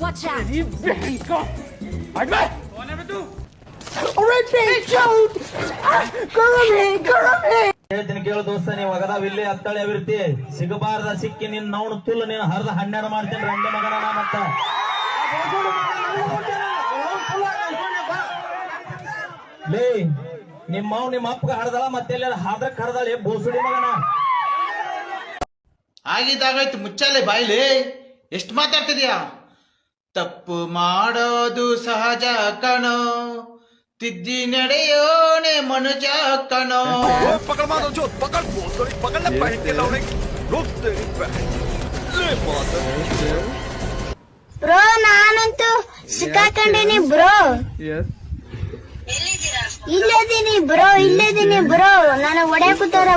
Watch out! ಹೇಳ್ತೀನಿ ಕೇಳು ದೋಸ್ತ, ನೀವು ಒಗದಾವ್ ಇಲ್ಲಿ ಹತ್ತಳೆ ಅವಿರ್ತಿ ಸಿಗಬಾರ್ದ ಸಿಕ್ಕಿ ನಿನ್ ನಾವು ತುಲ್ಲ ನೀನು ಹರಿದ 12 ಮಾಡ್ತೇನೆ ರಂಡೆ ಮಗನ ನಾನಂತ. ಲೇ ನಿಮ್ಮ ಅಪ್ಪಗ ಹರಿದಳ ಮತ್ತೆ ಹಾದ್ರಕ್ ಹರಿದಾಳೆ ಬೋಸುಡಿ ಮಗನ. ಆಗಿದ್ದಾಗಾಯ್ತು ಮುಚ್ಚಾಲೆ ಬಾಯ್ಲಿ, ಎಷ್ಟು ಮಾತಾಡ್ತಿದ್ಯಾ? ತಪ್ಪು ಮಾಡೋದು ಸಹಜ ಕಣೋ, ತಿದ್ದಿ ನಡೆಯೋನೆ ಮನುಜ ಕಣೋ. ಬ್ರೋ ನಾನಂತೂ ಸಿಕ್ಕಾಕೊಂಡೇನಿ ಬ್ರೋ. ಇಲ್ಲದೀನಿ ಬ್ರೋ, ಇಲ್ಲದೀನಿ ಬ್ರೋ, ನಾನು ಹೊಡೆ ಕೂತಾರ.